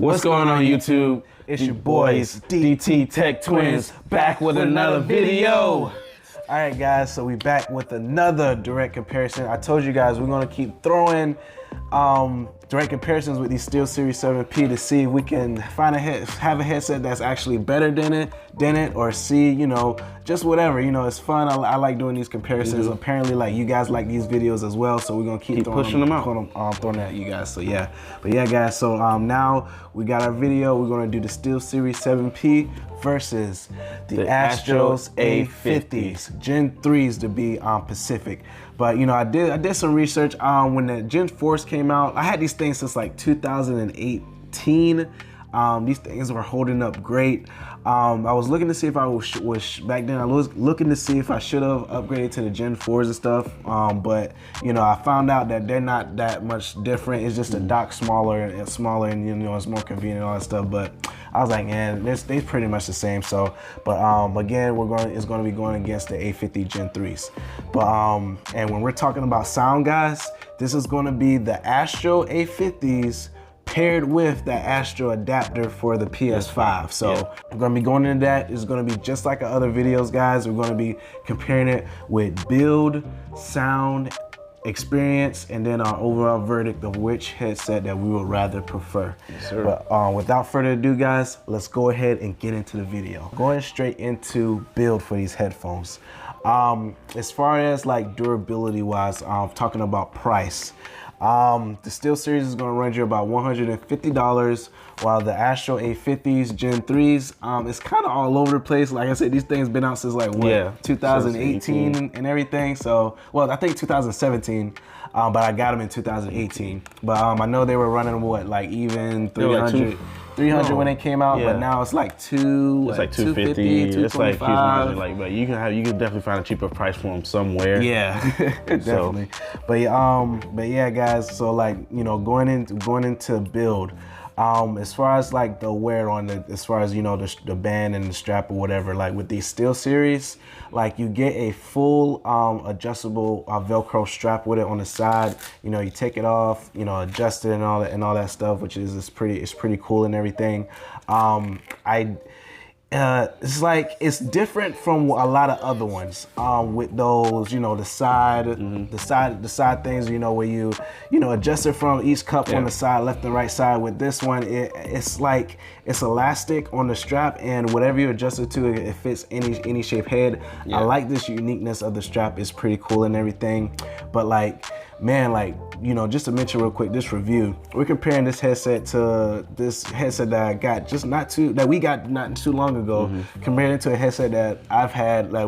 What's going on YouTube? It's your boys, DT Tech Twins, back with another video. All right, guys, so we back with another direct comparison. I told you guys we're gonna keep throwing direct comparisons with these SteelSeries 7P to see if we can find have a headset that's actually better than it, or see, you know, just whatever. You know, it's fun. I like doing these comparisons. Apparently, like, you guys like these videos as well, so we're gonna keep pushing them out, throwing at you guys. So yeah, but yeah, guys. So now we got our video. We're gonna do the SteelSeries 7P versus the Astro A50s, Gen 3s to be Pacific. But you know, I did some research when the Gen 4s came out. I had these things since like 2018. These things were holding up great. I was looking to see if I was back then. I was looking to see if I should have upgraded to the Gen 4s and stuff. But you know, I found out that they're not that much different. It's just a dock smaller, and you know, it's more convenient and all that stuff. But I was like, man, they're pretty much the same. So, but again, it's going to be going against the A50 Gen 3s. But and when we're talking about sound, guys, this is going to be the Astro A50s paired with the Astro adapter for the PS5. So we're gonna be going into that. It's gonna be just like our other videos, guys. We're gonna be comparing it with build, sound, experience, and then our overall verdict of which headset that we would rather prefer. Yes, sir. But without further ado, guys, let's go ahead and get into the video. Going straight into build for these headphones. As far as like durability wise, talking about price, the SteelSeries is going to run you about $150, while the Astro A50s Gen 3s is kind of all over the place. Like I said, these things been out since like what, 2018 and everything. So, well, I think 2017, but I got them in 2018. But I know they were running what, like even 300. 300 when it came out, but now it's like it's like 250. It's like, but you can definitely find a cheaper price for them somewhere. Yeah, definitely. So. But yeah, guys. So like, you know, going into build, as far as like the wear on the, as far as, you know, the band and the strap or whatever, like with these SteelSeries, like you get a full adjustable Velcro strap with it on the side. You know, you take it off, you know, adjust it and all that stuff, which is pretty cool and everything. It's like, it's different from a lot of other ones with those, you know, the side things, you know, where you know, adjust it from each cup on the side, left and right side. With this one, it's like, it's elastic on the strap, and whatever you adjust it to, it fits any shape head. I like this uniqueness of the strap. It's pretty cool and everything. But like, man, like, you know, just to mention real quick, this review, we're comparing this headset to this headset that I got we got not too long ago, comparing it to a headset that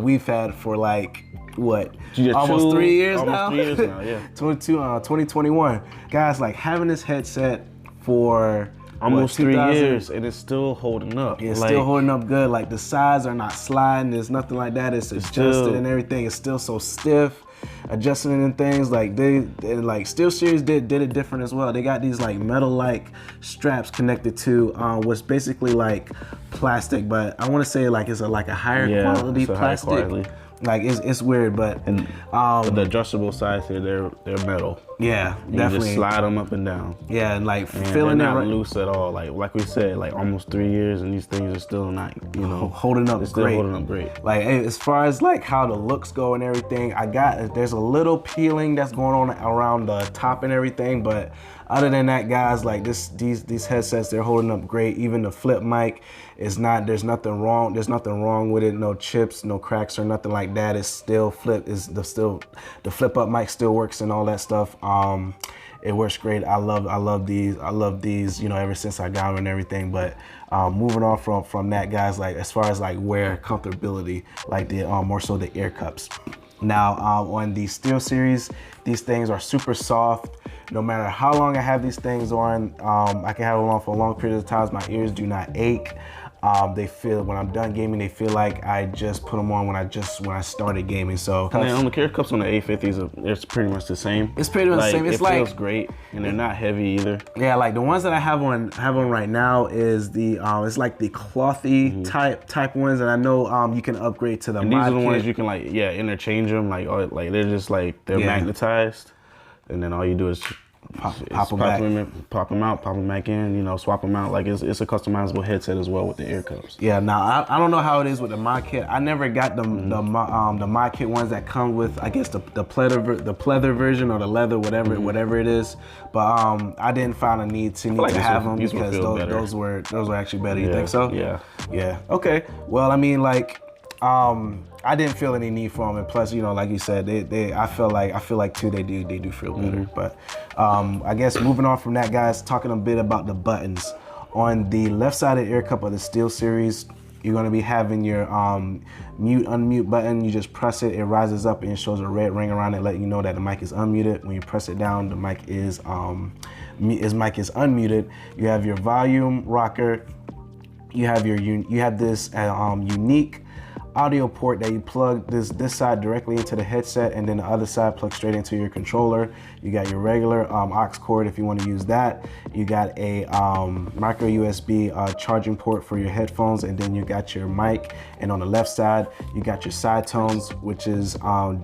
we've had for like, what, almost 3 years now? 3 years now, yeah. 2021. Guys, like, having this headset for almost 3 years, and it's still holding up. Yeah, it's still holding up good. Like, the sides are not sliding. There's nothing like that. It's adjusted and everything. It's still so stiff. Adjusting and things, like they like SteelSeries did it different as well. They got these like metal-like straps connected to what's basically like plastic, but I want to say like it's like a higher quality plastic. Higher quality. Like it's weird, but the adjustable sides here, they're metal. Yeah, you definitely. Just slide them up and down. Yeah, and like and feeling they're not loose at all. Like we said, like almost 3 years, and these things are still not, you know, holding up. They're still holding up great. Like, as far as like how the looks go and everything, there's a little peeling that's going on around the top and everything, but other than that, guys, like these headsets, they're holding up great. Even the flip mic is not. There's nothing wrong. There's nothing wrong with it. No chips, no cracks or nothing like that. It's still the flip up mic still works and all that stuff. It works great. I love these. You know, ever since I got them and everything. But moving on from that, guys, like as far as like wear comfortability, like the more so the ear cups. Now on the SteelSeries, these things are super soft. No matter how long I have these things on, I can have them on for a long period of time. My ears do not ache. They feel, when I'm done gaming, they feel like I just put them on when I started gaming. So and then on the ear cups on the A50s, it's pretty much the same. It's pretty much the same. It's like, it feels great, and they're not heavy either. Yeah, like the ones that I have on right now is the it's like the clothy type ones, and I know you can upgrade to the. And these are the ones you can like interchange them, like they're just like they're magnetized, and then all you do is pop them back. Pop them out, pop them back in, you know, swap them out. Like it's a customizable headset as well with the ear cups. Yeah, now I don't know how it is with the mod kit. I never got the mod kit ones that come with, I guess, the pleather version or the leather, whatever it is. But I didn't find a need to have them because those were actually better. You think so? Yeah. Yeah. Okay. Well, I mean, like, I didn't feel any need for them, and plus, you know, like you said, I feel like too they do feel better. But I guess moving on from that, guys, talking a bit about the buttons. On the left side of the ear cup of the SteelSeries, you're gonna be having your mute unmute button. You just press it, it rises up and it shows a red ring around it, letting you know that the mic is unmuted. When you press it down, the mic is unmuted. You have your volume rocker. You have this unique audio port that you plug this side directly into the headset, and then the other side plugs straight into your controller. You got your regular aux cord if you want to use that. You got a micro USB charging port for your headphones, and then you got your mic. And on the left side, you got your side tones, which is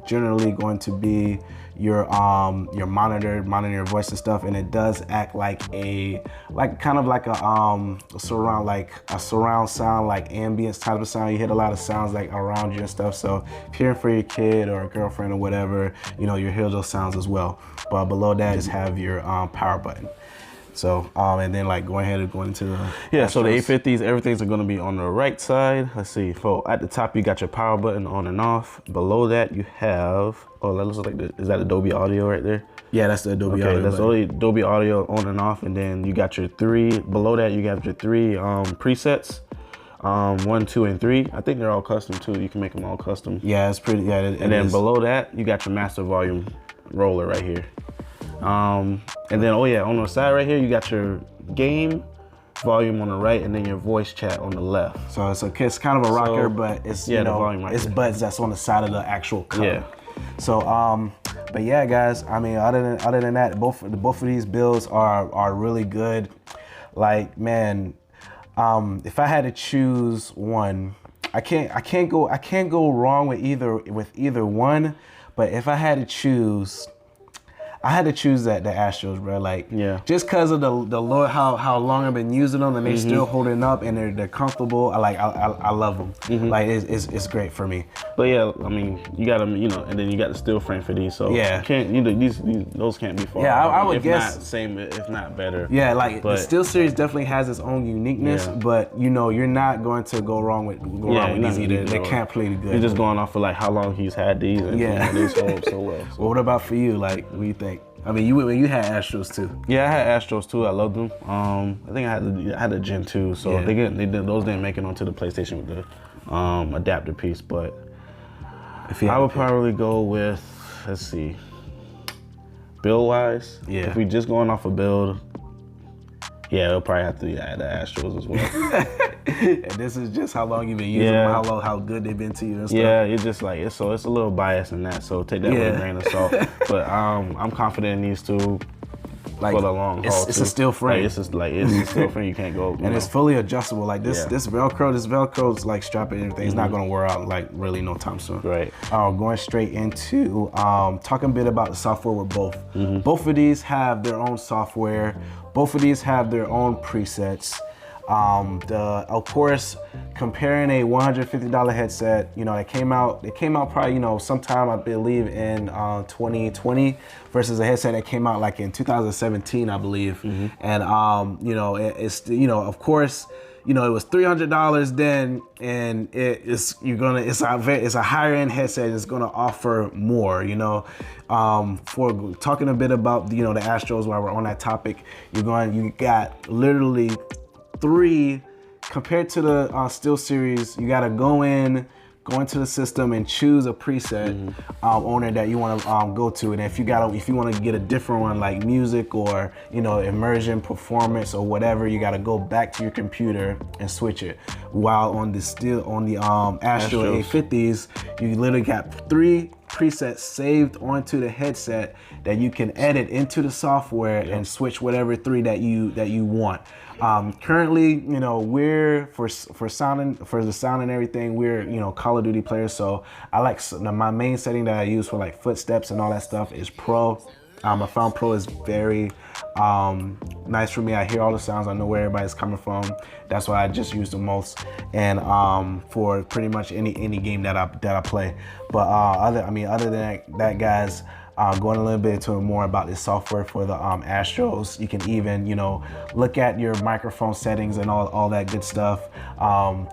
generally going to be your monitor your voice and stuff, and it does act like kind of like a surround sound, like ambience type of sound. You hit a lot of sounds like around you and stuff. So if you're hearing for your kid or a girlfriend or whatever, you know, you hear those sounds as well. But below that, just have your power button. So and then like go ahead and go into the so the A50s, everything's gonna be on the right side. Let's see. So at the top you got your power button on and off. Below that you have, oh, that looks like is that Adobe Audio right there? Yeah, that's the Adobe Audio. That's only Adobe Audio on and off, and then you got your below that you got your three presets. 1, 2, and 3. I think they're all custom too. You can make them all custom. Yeah, it's pretty. Yeah, and then below that you got your master volume roller right here. And then on the side right here you got your game volume on the right, and then your voice chat on the left. So it's kind of a rocker, but it's the volume right there. Buds that's on the side of the actual cup. Yeah. So but yeah, guys, I mean, other than that, both of these builds are really good. Like, man, if I had to choose one, I can't go wrong with either one. But if I had to choose, I had to choose the Astros, bro. Like, just because of the Lord, how long I've been using them, and they still holding up, and they're comfortable. I love them. Like it's great for me. But yeah, I mean, you got them, you know, and then you got the steel frame for these. So you can't, those can't be far. Yeah, I would guess not same, if not better. Yeah, like the SteelSeries definitely has its own uniqueness, but you know, you're not going to go wrong with these either. They can't play good. You're just going off of like how long he's had these, and these hold so well. So. Well, what about for you? Like, what do you think? I mean, you had Astros too. Yeah, I had Astros too. I loved them. I think I had a Gen 2, so those didn't make it onto the PlayStation with the adapter piece. But I would probably go with, let's see, build wise. Yeah. If we just going off a build, it'll probably have to be the Astros as well. And this is just how long you've been using them, how good they've been to you and stuff. Yeah, it's just like it's a little biased in that, so take that with a grain of salt. But I'm confident in these two for the long haul. It's a steel frame. It's a steel frame. You can't go. And it's fully adjustable. Like this Velcro's like strapping and everything. It's not gonna wear out like really no time soon. Right. Going straight into talking a bit about the software with both. Both of these have their own software. Both of these have their own presets. Of course, comparing a $150 headset, you know, they came out probably, you know, sometime I believe in 2020 versus a headset that came out like in 2017, I believe. And you know, it's, you know, of course, you know, it was $300 then, and it's a higher end headset. It's gonna offer more, you know. For talking a bit about, you know, the Astros while we're on that topic, you got literally 3 compared to the SteelSeries. You gotta go into the system and choose a preset owner that you want to go to. And if you want to get a different one like music or, you know, immersion, performance or whatever, you got to go back to your computer and switch it. While on the Astro A50s, you literally got 3 presets saved onto the headset that you can edit into the software and switch whatever 3 that you want. Currently, you know, we're for the sound and everything, we're, you know, Call of Duty players. So I like my main setting that I use for like footsteps and all that stuff is Pro. I found Pro is very nice for me. I hear all the sounds. I know where everybody's coming from. That's why I just use the most, and for pretty much any game that I play. But other than that, guys. Going a little bit into more about the software for the Astros. You can even, look at your microphone settings and all that good stuff.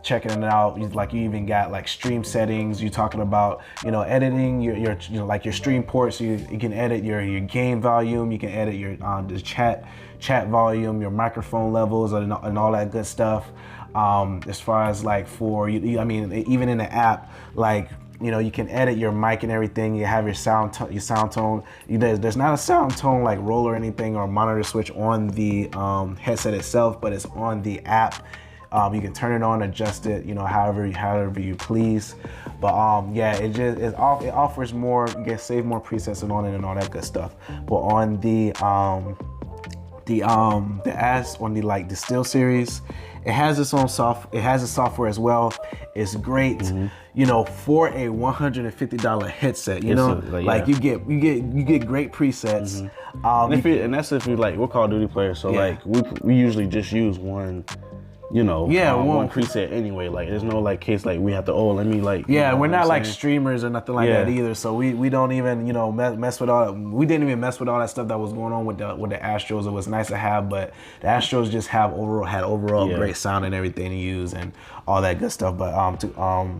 Checking it out, like you even got like stream settings. You're talking about, editing your like your stream ports. You can edit your game volume. You can edit your the chat volume, your microphone levels, and all that good stuff. As far as like for you, even in the app, like. You can edit your mic and everything. You have your sound tone. There's not a sound tone like roll or anything or monitor switch on the headset itself, but it's on the app. You can turn it on, adjust it, however you please. But yeah, it offers more. You can save more presets on it and all that good stuff. But on the SteelSeries, it has its own software as well. It's great, for a $150 headset. Like you get great presets. And that's if you like, we're Call of Duty players, so like we usually just use one. One preset anyway. Like there's no like case like we have to let me like. Yeah, we're not like streamers or nothing like that either. So we don't even mess with all. We didn't even mess with all that stuff that was going on with the Astros. It was nice to have, but the Astros just had overall great sound and everything to use and all that good stuff. But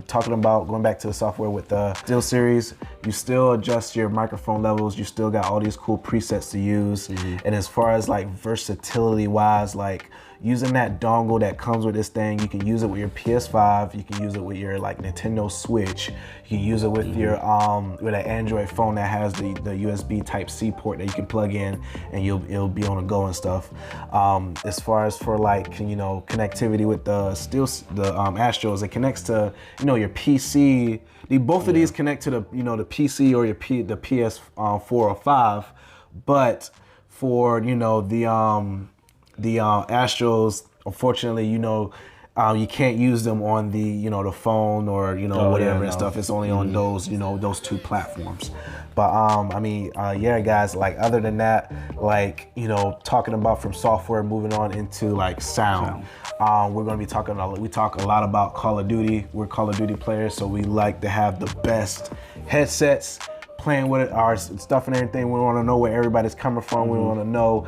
talking about going back to the software with the SteelSeries, you still adjust your microphone levels. You still got all these cool presets to use. And as far as like versatility wise, like. Using that dongle that comes with this thing, you can use it with your PS5. You can use it with your like Nintendo Switch. You can use it with your with an Android phone that has the USB Type-C port that you can plug in, and it'll be on the go and stuff. As far as for like connectivity with the Astros, it connects to your PC. Both of these connect to the the PC or the PS4 or 5, but for the Astros, unfortunately, you can't use them on the the phone or whatever and stuff. It's only on those those two platforms. But yeah, guys. Like other than that, like talking about from software, moving on into like sound. We're gonna be talking. We talk a lot about Call of Duty. We're Call of Duty players, so we like to have the best headsets. Playing with it, our stuff and everything. We want to know where everybody's coming from. We want to know,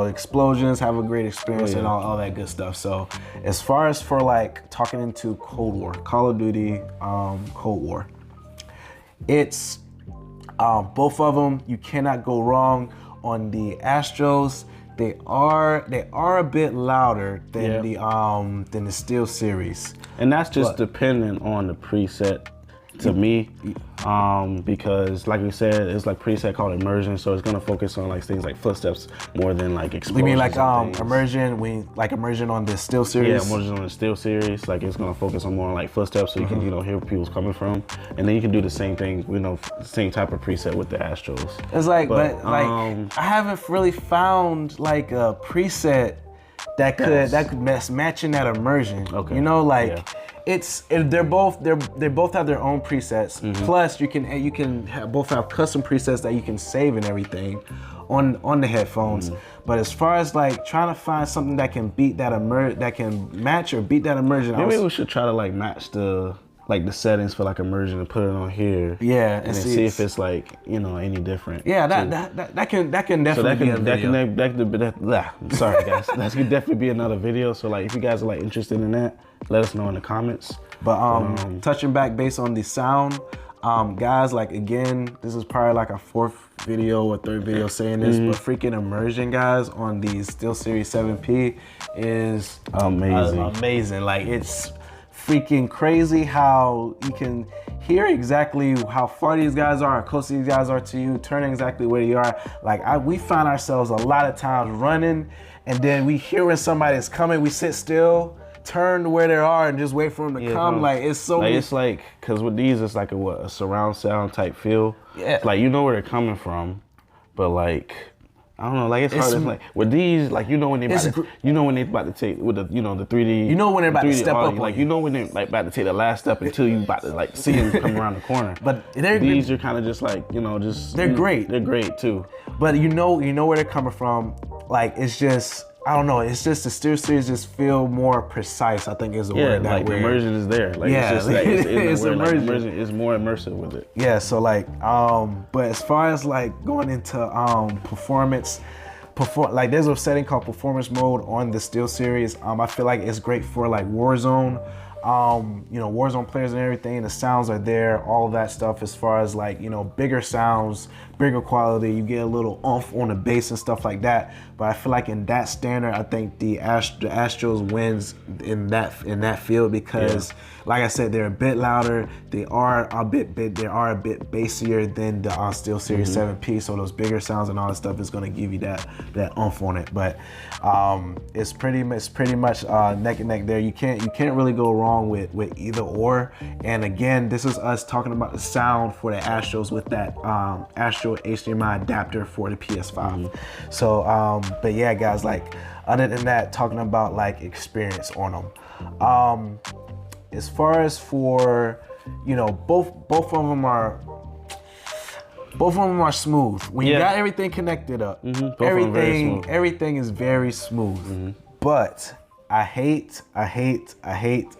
explosions, have a great experience and all that good stuff. So as far as for like talking into Cold War, Call of Duty, Cold War, it's both of them. You cannot go wrong. On the Astros, they are a bit louder than the SteelSeries, and that's just dependent on the preset. To me, because like we said, it's like preset called immersion, so it's gonna focus on like things like footsteps more than like explosions. You mean like immersion? Immersion on the SteelSeries? Yeah, immersion on the SteelSeries. Like it's gonna focus on more like footsteps, so you can hear where people's coming from, and then you can do the same thing, same type of preset with the Astros. It's like, but I haven't really found like a preset that could match in that immersion. Okay. They both have their own presets. Plus, you can both have custom presets that you can save and everything on the headphones. But as far as like trying to find something that can beat that that can match or beat that immersion, maybe we should try to like match the settings for like immersion and put it on here. Yeah, and then see if it's like any different. Yeah, that can definitely be a video. Sorry guys, that could definitely be another video. So like if you guys are like interested in that, let us know in the comments. But touching back based on the sound, guys, like again, this is probably like a fourth video or third video saying this, but freaking immersion, guys, on the SteelSeries 7P is amazing. Like it's freaking crazy how you can hear exactly how far these guys are, how close these guys are to you, turn exactly where you are. Like we find ourselves a lot of times running, and then we hear when somebody's coming, we sit still, turn to where they are, and just wait for them to come. Like it's so. Like, it's like, cause with these, it's like a surround sound type feel. Yeah. Like you know where they're coming from, but like I don't know, like it's hard to like with these, like you know when they about to take with the the 3D. You know when they're about to step up, like you know when they're like about to take the last step until you about to like see them come around the corner. But these are kind of just like they're great. They're great too. But you know where they're coming from. Like it's just. I don't know. It's just the SteelSeries just feel more precise. I think is the word. Yeah, like the immersion is there. Like it's just like it's immersion is more immersive with it. Yeah. So like, but as far as like going into performance, like there's a setting called performance mode on the SteelSeries. I feel like it's great for like Warzone. Warzone players and everything. The sounds are there. All of that stuff. As far as like bigger sounds, bigger quality. You get a little oomph on the bass and stuff like that. But I feel like in that standard, I think the Astros wins in that field because, like I said, they're a bit louder. They are a bit bassier than the SteelSeries 7P. So those bigger sounds and all that stuff is going to give you that oomph on it. But it's pretty much neck and neck there. You can't really go wrong with either or. And again, this is us talking about the sound for the Astros with that Astro HDMI adapter for the PS5. So but yeah, guys, like other than that, talking about like experience on them. As far as for both of them are smooth. When you got everything connected up, everything is very smooth. But I hate the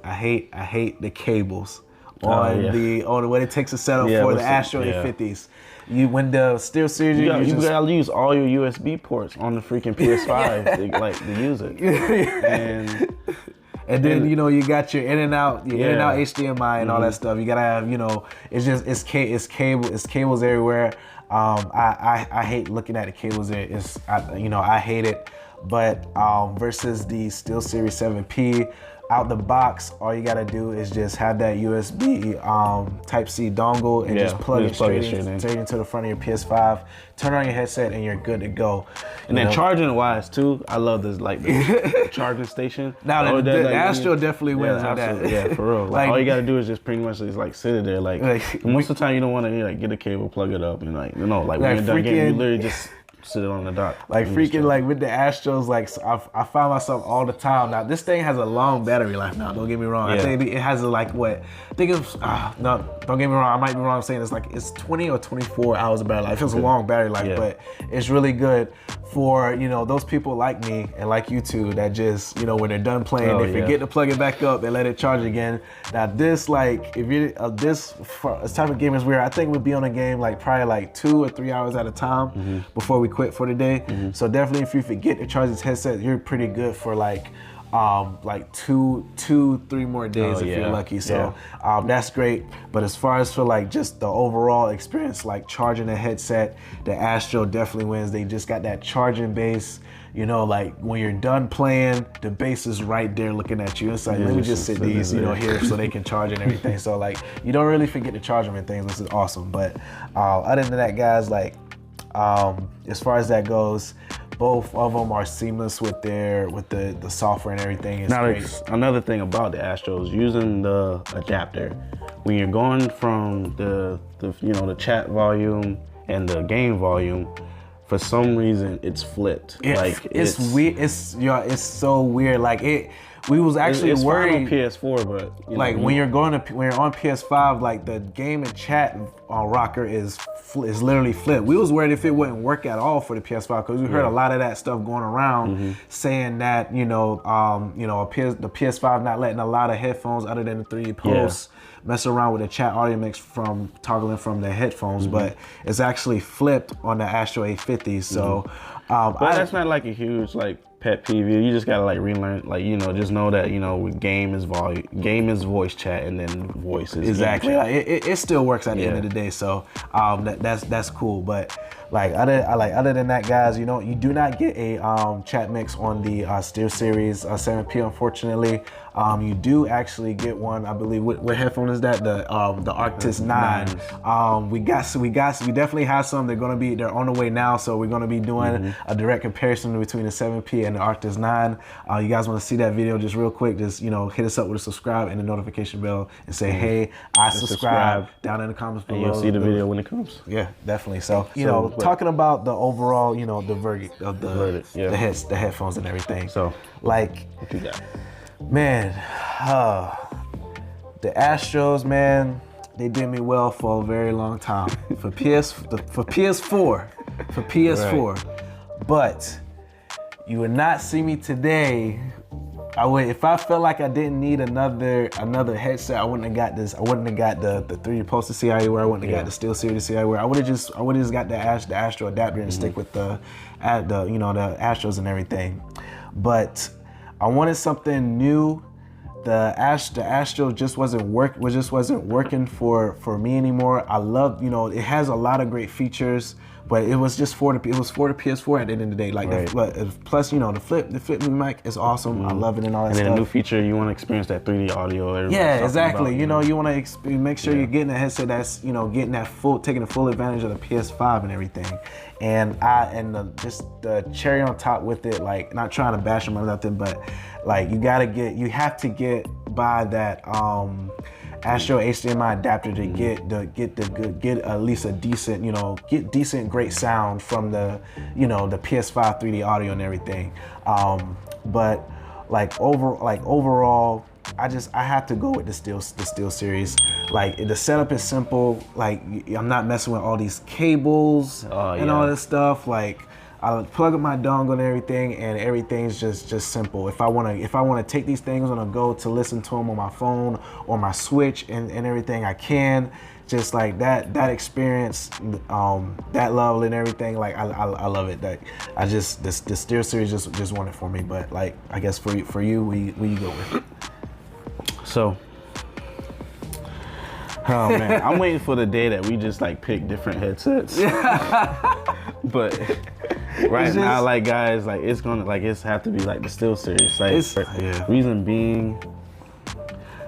cables on what it takes to set up for the Astro A50s. When the SteelSeries, you gotta use all your USB ports on the freaking PS5 to use it. And then you got your in and out HDMI and all that stuff. You gotta have it's cables everywhere. I hate looking at the cables there. I hate it. But versus the SteelSeries 7P, out the box, all you gotta do is just have that USB Type-C dongle and just plug it straight into the front of your PS5. Turn on your headset and you're good to go. And then charging wise too, I love this like the charging station. Now the Astro definitely wins on that. Yeah, for real. Like all you gotta do is just pretty much like sit it there. Like most of the time you don't want to get a cable, plug it up, and when you're done getting, you literally just sit it on the dock. Like freaking like with the Astros, like I find myself all the time. Now this thing has a long battery life. Now don't get me wrong. I think it has a don't get me wrong. I might be wrong saying it's 20 or 24 hours of battery life. It's a long battery life, but it's really good for those people like me and like you two that just when they're done playing, they forget to plug it back up and let it charge again. Now this if you're this type of game is weird. I think we'll be on a game probably 2 or 3 hours at a time before we quit for the day. So definitely if you forget to charge this headset, you're pretty good for 2-3 more days if you're lucky. So that's great. But as far as for just the overall experience, charging a headset, the Astro definitely wins. They just got that charging base. When you're done playing, the base is right there looking at you. It's let me just sit these, here so they can charge and everything. So you don't really forget to charge them and things, which is awesome. But other than that, guys, as far as that goes, both of them are seamless with the software and everything. It's great. Another thing about the Astros, using the adapter, when you're going from the chat volume and the game volume, for some reaon it's flipped. It's weird. It's so weird. We was actually worried on PS4, but when you're on PS5, the game and chat rocker is literally flipped. We was worried if it wouldn't work at all for the PS5 because we heard a lot of that stuff going around saying that the PS5 not letting a lot of headphones other than the 3D pulse mess around with the chat audio mix from toggling from the headphones, but it's actually flipped on the Astro A50s. So but that's not a huge pet peeve. You just gotta relearn, just know that game is voice chat, and then voice is exactly. It still works at the end of the day. So that's cool. But other than that, guys, you do not get a chat mix on the SteelSeries 7P, unfortunately. You do actually get one, I believe. What headphone is that? The Arctis 9. We definitely have some. They're on the way now. So we're gonna be doing a direct comparison between the 7P and the Arctis 9. You guys want to see that video just real quick, just, you know, hit us up with a subscribe and the notification bell and say, hey, I subscribe down in the comments below. And you'll see the video when it comes. Yeah, definitely. So, you know, talking about the overall, you know, the verdict of the headphones and everything. So, like, what you got? Man, the Astros, man, they did me well for a very long time. For PS4. Right. But you would not see me today. If I felt like I didn't need another headset, I wouldn't have got this. I wouldn't have got the 3D Pulse to see how you wear. I wouldn't have got the SteelSeries to see how you wear. I would have just got the Astro adapter and stick with the you know, the Astros and everything. But I wanted something new. The Astro just wasn't working for me anymore. I love, you know, it has a lot of great features, but it was for the PS4 at the end of the day. Like, plus, you know, the flip mic is awesome. I love it and all that stuff. And then a new feature, you want to experience that 3D audio. Yeah, exactly. You know, you want to make sure you're getting a headset that's, you know, taking the full advantage of the PS5 and everything. And just the cherry on top with it, like, not trying to bash them or nothing, but like, you have to get by that Astro HDMI adapter to get at least a decent, you know, great sound from the, you know, the PS5 3D audio and everything. But like overall, I have to go with the SteelSeries. Like, the setup is simple. Like, I'm not messing with all these cables and all this stuff. Like, I plug up my dongle and everything's just simple. If I wanna take these things on a go to listen to them on my phone or my Switch and everything, I can. Just like that experience, that level and everything. Like, I love it. That the SteelSeries just won it for me. But like, I guess for you, what you go with? So, oh man, I'm waiting for the day that we just like pick different headsets. But right now, like, guys, like, it's have to be like the SteelSeries. Like, reason being,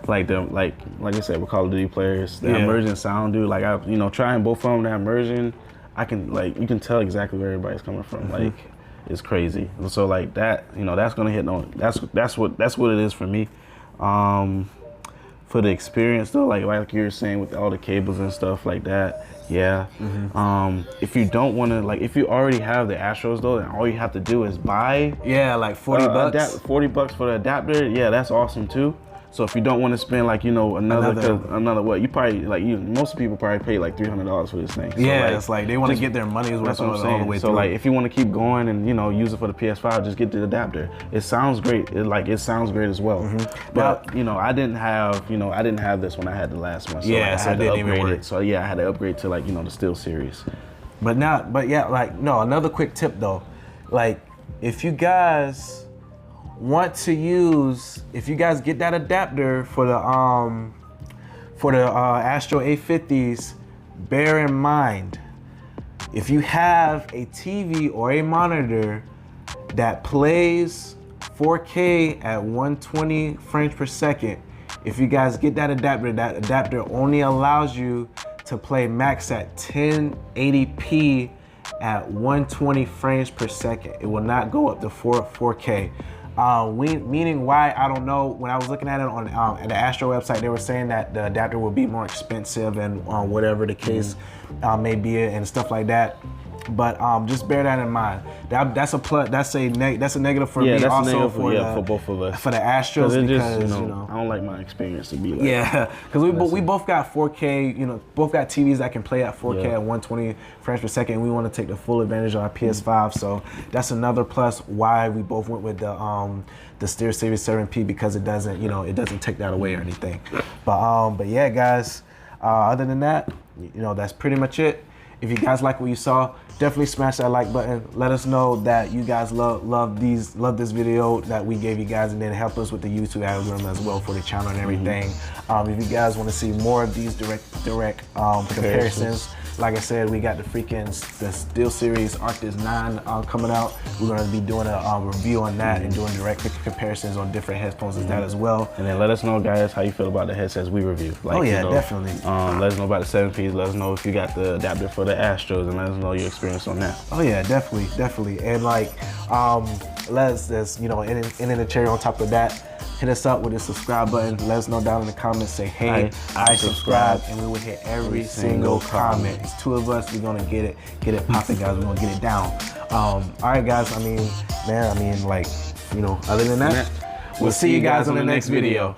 like I said, we're Call of Duty players. The immersion sound, dude. Like, you know, trying both of them, the immersion, I can, like, you can tell exactly where everybody's coming from. Like, it's crazy. So like that, you know, that's gonna hit on. That's what it is for me. For the experience though, like you were saying with all the cables and stuff like that, yeah. If you don't want to, like, if you already have the Astros though, then all you have to do is buy. Yeah, like 40 bucks. 40 bucks for the adapter. Yeah, that's awesome too. So if you don't want to spend, like, you know, another what, you probably, like, most people probably pay like $300 for this thing. So yeah, like, it's like they want to get their money's worth all the way through. So like, if you want to keep going and, you know, use it for the PS5, just get the adapter. It sounds great. It sounds great as well. But you know, I didn't have this when I had the last one. So yeah, like, so I had to upgrade it. So yeah, I had to upgrade to, like, you know, the SteelSeries. But yeah, like, no, another quick tip though, like, if you guys want to use, if you guys get that adapter for the Astro A50s, bear in mind, if you have a TV or a monitor that plays 4K at 120 frames per second, if you guys get that adapter only allows you to play max at 1080p at 120 frames per second. It will not go up to 4K. Meaning why, I don't know. When I was looking at it on at the Astro website, they were saying that the adapter will be more expensive and whatever the case may be and stuff like that. But just bear that in mind. That's a plus. That's a negative for me also for both of us. For the Astros, because you know, I don't like my experience to be like. Yeah, because we both got 4K. You know, both got TVs that can play at 4K at 120 frames per second. And we want to take the full advantage of our PS5. So that's another plus why we both went with the SteelSeries 7P, because it doesn't take that away or anything. But yeah, guys. Other than that, you know, that's pretty much it. If you guys like what you saw, definitely smash that like button. Let us know that you guys love this video that we gave you guys, and then help us with the YouTube algorithm as well for the channel and everything. If you guys want to see more of these direct comparisons, like I said, we got the SteelSeries Arctis 9 coming out. We're going to be doing a review on that and doing direct comparisons on different headphones and that as well. And then let us know, guys, how you feel about the headsets we review. Like, you know, definitely. Let us know about the 7Ps. Let us know if you got the adapter for the Astros, and let us know your experience on that. Oh yeah, definitely. And like, you know, and then the cherry on top of that, hit us up with the subscribe button. Let us know down in the comments. Say, hey, I subscribe, and we will hit every single comment. It's 2 of us. We're gonna get it popping, guys. We're gonna get it down. All right, guys. I mean, like, you know, other than that, we'll see you guys on the next video.